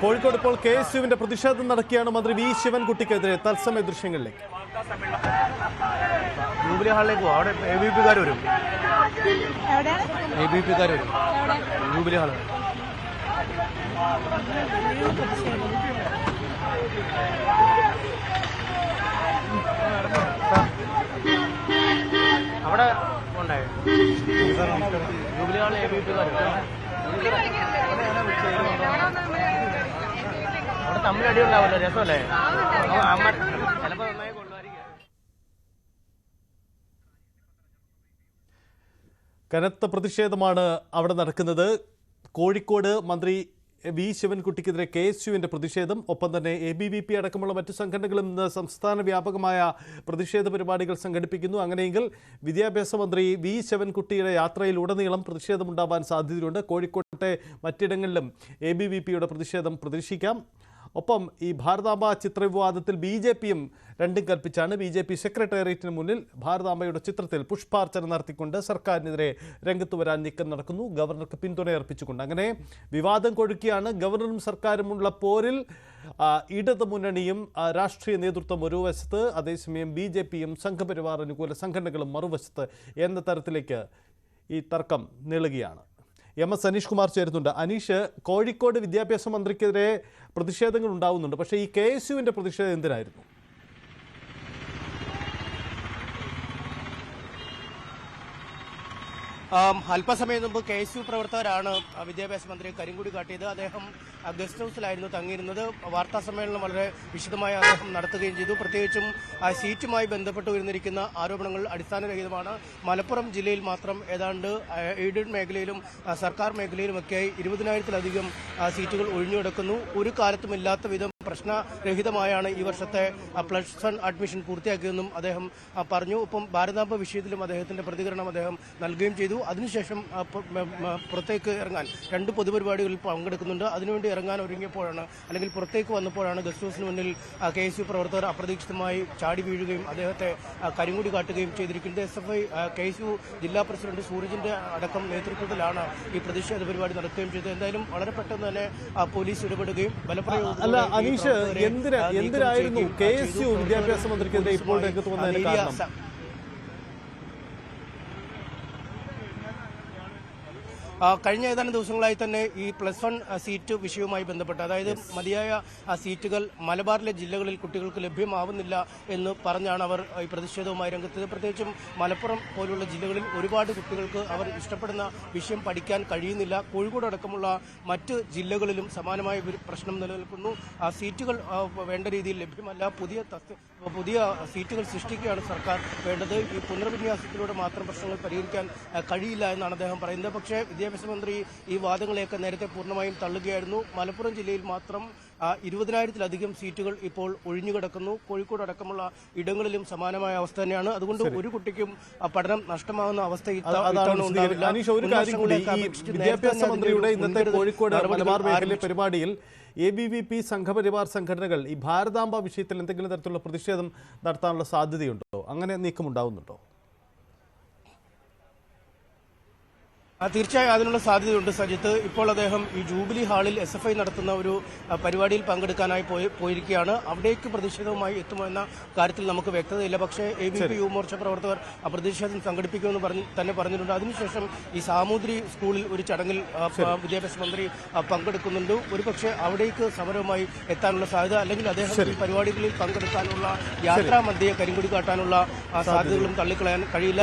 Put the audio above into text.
കോഴിക്കോട് ഇപ്പോൾ KSUവിന്റെ പ്രതിഷേധം നടക്കുകയാണ്. മന്ത്രി വി ശിവൻകുട്ടിക്കെതിരെ തത്സമയ ദൃശ്യങ്ങളിലേക്ക്. ജൂബിലി ഹാളിലേക്ക് പോകും. അവിടെ ABP-കാർ വരും. ABP-കാർ വരും. ജൂബിലി ഹാള് അവിടെ ഉണ്ടായി. ജൂബിലി ഹാളിൽ ABP-കാർ അവിടെ തമ്മിൽ അടിയുണ്ടാവില്ല. രസമല്ലേ? ചിലപ്പോൾ നന്നായി കൊള്ളുമായിരിക്കും. കനത്ത പ്രതിഷേധമാണ് അവിടെ നടക്കുന്നത്. കോഴിക്കോട് മന്ത്രി വി ശിവൻകുട്ടിക്കെതിരെ KSUവിന്റെ പ്രതിഷേധം, ഒപ്പം തന്നെ ABVP അടക്കമുള്ള മറ്റു സംഘടനകളും ഇന്ന് സംസ്ഥാന വ്യാപകമായ പ്രതിഷേധ പരിപാടികൾ സംഘടിപ്പിക്കുന്നു. അങ്ങനെയെങ്കിൽ വിദ്യാഭ്യാസ മന്ത്രി വി ശിവൻകുട്ടിയുടെ യാത്രയിലുടനീളം പ്രതിഷേധമുണ്ടാവാൻ സാധ്യതയുണ്ട്. കോഴിക്കോട്ടെ മറ്റിടങ്ങളിലും ABVPയുടെ പ്രതിഷേധം പ്രതീക്ഷിക്കാം. ഒപ്പം ഈ ഭാരതാംബ ചിത്രവിവാദത്തിൽ BJPയും രണ്ടും കൽപ്പിച്ചാണ്. BJP സെക്രട്ടേറിയറ്റിന് മുന്നിൽ ഭാരതാംബയുടെ ചിത്രത്തിൽ പുഷ്പാർച്ചന നടത്തിക്കൊണ്ട് സർക്കാരിനെതിരെ രംഗത്ത് വരാൻ നീക്കം നടക്കുന്നു, ഗവർണർക്ക് പിന്തുണയർപ്പിച്ചുകൊണ്ട്. അങ്ങനെ വിവാദം കൊഴുക്കിയാണ്. ഗവർണറും സർക്കാരുമുള്ള പോരിൽ ഇടതു മുന്നണിയും രാഷ്ട്രീയ നേതൃത്വം ഒരു വശത്ത്, അതേസമയം BJPയും സംഘപരിവാർ അനുകൂല സംഘടനകളും മറുവശത്ത് എന്ന തരത്തിലേക്ക് ഈ തർക്കം നീളുകയാണ്. MS അനീഷ് കുമാർ ചേരുന്നുണ്ട്. അനീഷ്, കോഴിക്കോട് വിദ്യാഭ്യാസ മന്ത്രിക്കെതിരെ പ്രതിഷേധങ്ങൾ ഉണ്ടാവുന്നുണ്ട്. പക്ഷേ ഈ KSUവിന്റെ പ്രതിഷേധം എന്തിനായിരുന്നു? അല്പസമയം മുമ്പ് KSU പ്രവർത്തകരാണ് വിദ്യാഭ്യാസ മന്ത്രി കരിങ്കൊടി കാട്ടിയത്. അദ്ദേഹം ഗസ്റ്റ് ഹൗസിലായിരുന്നു തങ്ങിയിരുന്നത്. വാർത്താ സമ്മേളനം വളരെ വിശദമായി അദ്ദേഹം നടത്തുകയും ചെയ്തു. പ്രത്യേകിച്ചും സീറ്റുമായി ബന്ധപ്പെട്ട് ഉയർന്നിരിക്കുന്ന ആരോപണങ്ങൾ അടിസ്ഥാനരഹിതമാണ്. മലപ്പുറം ജില്ലയിൽ മാത്രം ഏതാണ്ട് എയ്ഡഡ് മേഖലയിലും സർക്കാർ മേഖലയിലുമൊക്കെ 20,000-ലധികം സീറ്റുകൾ ഒഴിഞ്ഞുകിടക്കുന്നു. ഒരു കാലത്തുമില്ലാത്ത വിധം പ്രശ്നരഹിതമായാണ് ഈ വർഷത്തെ +1 അഡ്മിഷൻ പൂർത്തിയാക്കിയതെന്നും അദ്ദേഹം പറഞ്ഞു. ഒപ്പം ഭാരതാംബ വിഷയത്തിലും അദ്ദേഹത്തിന്റെ പ്രതികരണം അദ്ദേഹം നൽകുകയും ചെയ്തു. അതിനുശേഷം പുറത്തേക്ക് ഇറങ്ങാൻ 2 പൊതുപരിപാടികളിൽ പങ്കെടുക്കുന്നുണ്ട്. അതിനുവേണ്ടി ഇറങ്ങാൻ ഒരുങ്ങിയപ്പോഴാണ്, അല്ലെങ്കിൽ പുറത്തേക്ക് വന്നപ്പോഴാണ് ഗസ്റ്റ് ഹൗസിന് മുന്നിൽ KSU പ്രവർത്തകർ അപ്രതീക്ഷിതമായി ചാടി വീഴുകയും അദ്ദേഹത്തെ കരിങ്കൊടി കാട്ടുകയും ചെയ്തിരിക്കുന്നത്. SFI KSU ജില്ലാ പ്രസിഡന്റ് സൂരജിന്റെ അടക്കം നേതൃത്വത്തിലാണ് ഈ പ്രതിഷേധ പരിപാടി നടത്തുകയും ചെയ്തത്. എന്തായാലും വളരെ പെട്ടെന്ന് തന്നെ പോലീസ് ഇടപെടുകയും ബലപ്രയോഗം. എന്തിനായിരുന്നു KSU വിദ്യാഭ്യാസ മന്ത്രിക്കെതിരെ ഇപ്പോൾ രംഗത്ത് വന്നതിന് കാരണം? കഴിഞ്ഞ ഏതാനും ദിവസങ്ങളായി തന്നെ ഈ +1 സീറ്റ് വിഷയവുമായി ബന്ധപ്പെട്ട്, അതായത് മതിയായ സീറ്റുകൾ മലബാറിലെ ജില്ലകളിൽ കുട്ടികൾക്ക് ലഭ്യമാവുന്നില്ല എന്ന് പറഞ്ഞാണ് അവർ ഈ പ്രതിഷേധവുമായി രംഗത്ത്. പ്രത്യേകിച്ചും മലപ്പുറം പോലുള്ള ജില്ലകളിൽ ഒരുപാട് കുട്ടികൾക്ക് അവർ ഇഷ്ടപ്പെടുന്ന വിഷയം പഠിക്കാൻ കഴിയുന്നില്ല. കോഴിക്കോട് അടക്കമുള്ള മറ്റ് ജില്ലകളിലും സമാനമായ പ്രശ്നം നിലനിൽക്കുന്നു. സീറ്റുകൾ വേണ്ട രീതിയിൽ ലഭ്യമല്ല. പുതിയ സീറ്റുകൾ സൃഷ്ടിക്കുകയാണ് സർക്കാർ വേണ്ടത്. ഈ പുനർവിന്യാസത്തിലൂടെ മാത്രം പ്രശ്നങ്ങൾ പരിഹരിക്കാൻ കഴിയില്ല എന്നാണ് അദ്ദേഹം പറയുന്നത്. പക്ഷേ വിദ്യാഭ്യാസ മന്ത്രി ഈ വാദങ്ങളെയൊക്കെ നേരത്തെ പൂർണ്ണമായും തള്ളുകയായിരുന്നു. മലപ്പുറം ജില്ലയിൽ മാത്രം 20,000-ലധികം സീറ്റുകൾ ഇപ്പോൾ ഒഴിഞ്ഞുകിടക്കുന്നു. കോഴിക്കോട് അടക്കമുള്ള ഇടങ്ങളിലും സമാനമായ അവസ്ഥ തന്നെയാണ്. അതുകൊണ്ട് ഒരു കുട്ടിക്കും പഠനം നഷ്ടമാകുന്ന അവസ്ഥ ഉണ്ടാവില്ല. വിദ്യാഭ്യാസ മന്ത്രിയുടെ ഇന്നത്തെ കോഴിക്കോട് മലബാർ മേഖലയിലെ പരിപാടിയിൽ ABVP സംഘപരിവാർ സംഘടനകൾ ഈ ഭാരതാംബ വിഷയത്തിൽ എന്തെങ്കിലും തരത്തിലുള്ള പ്രതിഷേധം നടത്താനുള്ള സാധ്യതയുണ്ടോ? അങ്ങനെ നീക്കമുണ്ടാവുന്നുണ്ടോ? തീർച്ചയായും അതിനുള്ള സാധ്യതയുണ്ട് സജിത്ത്. ഇപ്പോൾ അദ്ദേഹം ഈ ജൂബിലി ഹാളിൽ SFI നടത്തുന്ന ഒരു പരിപാടിയിൽ പങ്കെടുക്കാനായി പോയിരിക്കുകയാണ്. അവിടേക്ക് പ്രതിഷേധവുമായി എത്തുമോ എന്ന കാര്യത്തിൽ നമുക്ക് വ്യക്തതയില്ല. പക്ഷേ ABP യുവമോർച്ച പ്രവർത്തകർ പ്രതിഷേധം സംഘടിപ്പിക്കുമെന്ന് തന്നെ പറഞ്ഞിട്ടുണ്ട്. അതിനുശേഷം ഈ സാമൂതിരി സ്കൂളിൽ ഒരു ചടങ്ങിൽ വിദ്യാഭ്യാസ മന്ത്രി പങ്കെടുക്കുന്നുണ്ട്. ഒരുപക്ഷെ അവിടേക്ക് സമരവുമായി എത്താനുള്ള സാധ്യത, അല്ലെങ്കിൽ അദ്ദേഹം ഈ പരിപാടികളിൽ പങ്കെടുക്കാനുള്ള യാത്രാ മധ്യേ കരിങ്കൊടി കാട്ടാനുള്ള സാധ്യതകളും തള്ളിക്കളയാൻ കഴിയില്ല.